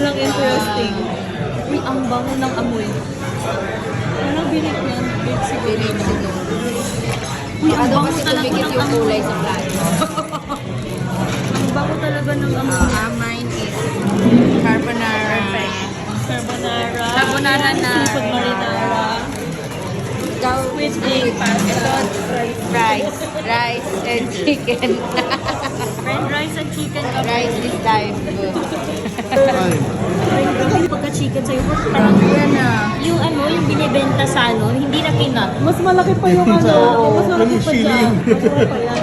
Walang interesting. Uy, ang bango ng amoy. Anong bilik yan? Binig sino. Uy, ang Ano bango kasi talaga tumikit ng yung amoy. kulay sa plato. Ang bango talaga ng amoy. Mine is carbonara. Carbonara. Carbonara na. Seafood marinara. Ikaw, Squid egg pasta. rice and chicken. Fried rice and chicken kami. Rice is time. Pagka-chicken sa'yo, parang Ayan na. yung binibenta sa hindi na kinat. Mas malaki pa yung ano. Mas malaki pa dyan. Mas malaki pa yan.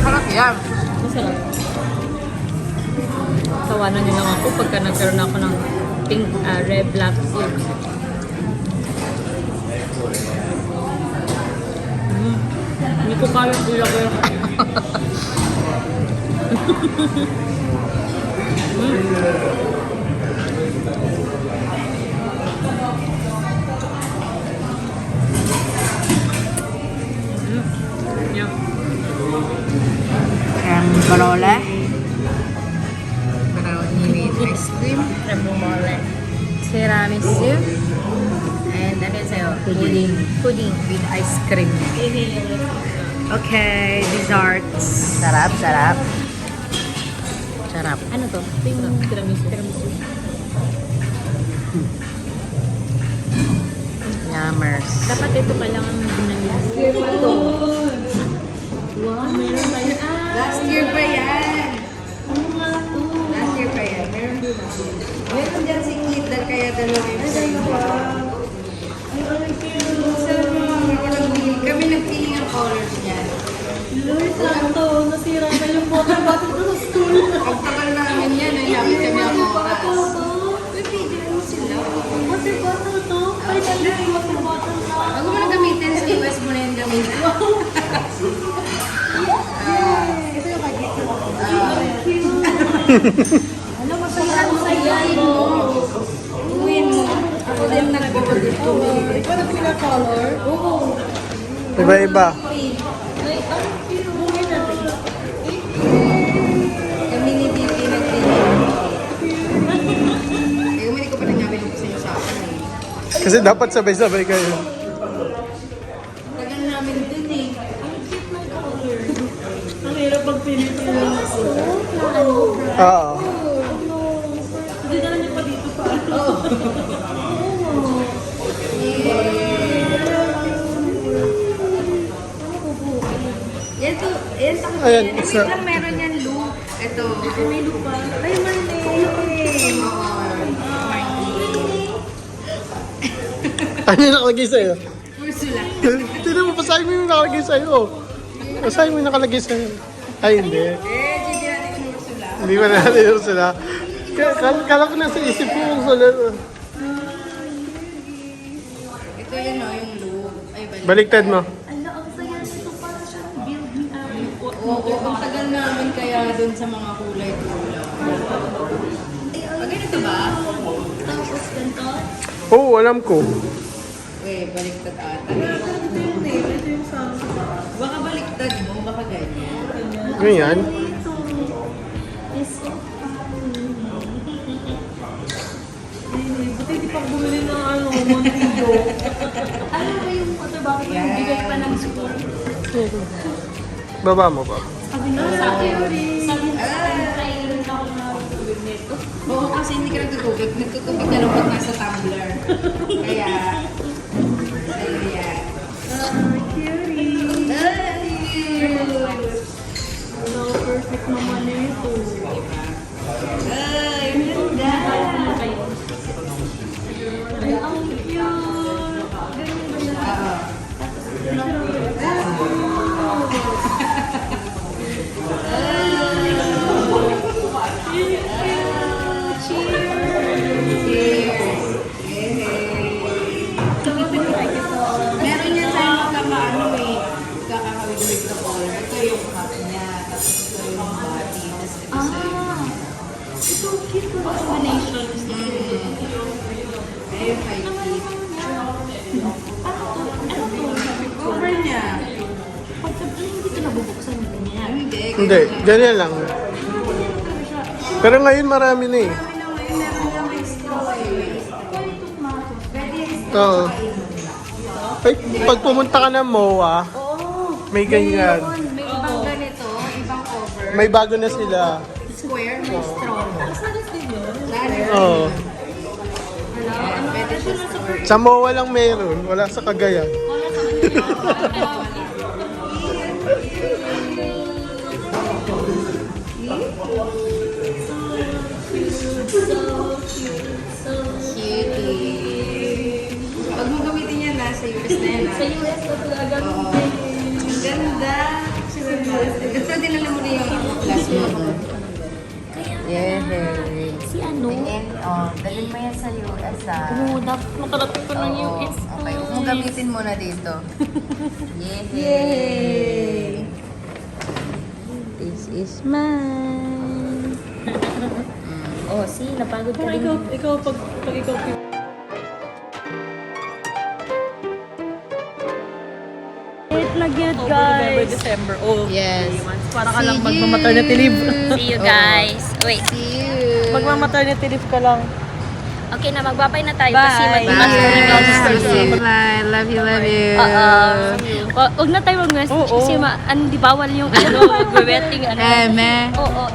Harap yan. Masarap. Tawanan niyo lang ako pagka nagkaroon ako ng pink, red, black lips. Hindi ko kaya ilagay. Yeah. Creme brownie with ice cream. Remomole. Tiramisu. And ano yun sa'yo? Pudding. Pudding with ice cream. Okay, desserts. Sarap, sarap. Sarap. Ano to? Ito yung tiramisu. Yummers. Dapat ito pa lang ang binangin. Ito. Wow, meron tayo. Last year pa yan. Ano nga to? Last year pa yan. Meron din ako. Meron dyan si Kid dahil kaya dalawa yung sa'yo. Kami nagpili ng colors niyan. Lord, sakto. Nasira na yung water bottle ko sa stool. Ang tagal namin yan. Nalapit kami ang oras. Pwede mo sila. Water bottle to? Ay, talaga water bottle na. Bago mo na gamitin, sa US mo na yung gamitin. Ito yung kagit. Ano, masaya ang saya mo. Uwin mo. Ako din nag-order ko. Ikaw na pinaka color? Oo. Iba-iba. Ay, ang cute. Bumili natin. Kami ni Titi nagpili. Eh, umili ko pa rin namin yung sa'yo sa akin eh. Kasi dapat sabay-sabay kayo. Tagal namin dun eh. Ang hirap magpili ko yung Oo. Hindi na lang yung pa dito pa. Yan to, yan to. Ayan, Wait isa. lang, meron yan, Lu. Ito. May lupa. Ay, mali. Oo. Ano yung nakalagay sa'yo? Ursula. Tignan mo, basahin mo yung nakalagay sa'yo. Basahin mo yung nakalagay sa'yo. Ay, hindi. Eh, hindi natin yung Ursula. Hindi ko natin yung sila. Kala ko nasa isip ko kung sila. Ito yun o, yung Lu. Ay, Baliktad mo. Ala, ang saya nito. Parang siyang building namin. Oo, ang tagal namin kaya dun sa mga kulay-kulay. Pag ganito ba? Tapos ganito. Oo, alam ko. Eh, baliktad ata. Ito yun eh. Ito yung sa... Baka baliktad mo, baka ganyan. Ganyan. Ito. Is... Ay, buti hindi pa bumili ng ano, Montego. Ano ba yung water bottle ko? Yung bigay pa ng school. Baba mo ba? Sabi na sa akin. Sabi na sa akin. Oo, kasi hindi ka nagtutubig. Nagtutubig ka lang pag nasa tumbler. Kaya, sa'yo yan. Cutie. Ay! Ano, perfect naman ito. Ay! So cute po ang combinations. Ayun, high heat. Cover niya. Pag sabi, hindi ito nabubuksan yung ganyan. Hindi. Hindi, ganyan lang. Pero ngayon marami na eh. Kami na ngayon, meron lang may straw eh. Pwede yung straw. Oo. Pag pumunta ka ng MOA, may ganyan. May ibang ganito, ibang cover. May bago na sila. Square, may straw. Salas din yun. Oo. Ayan, pwede siya straw. Sa MOA lang meron, wala sa Cagayan. Wala sa kanya. Cutie. Pag mo gamitin yan, nasa US na yan. Sa US na talaga. Oo. Ang ganda. Ito, dinala mo na yung class mo. Yay! Si ano? And, dalhin mo yan sa US ah. Oo, dapat makarating ko ng Oo, US. Okay, huwag mo gamitin muna dito. Yay! Yay! This is mine. Oh, see, napagod ka Kung din. ikaw, pag ikaw Wait na yun, November, December. Oh, Yes. para ka lang magma-maternity leave. See you guys. Wait. See you! Magma-maternity leave ka lang. Okay na, magbabay na tayo Bye. kasi Bye! magmamas Bye! Love you, love you! Wag na tayo mag-message Oo. kasi di bawal yung ano, wedding ano. Me. Oo,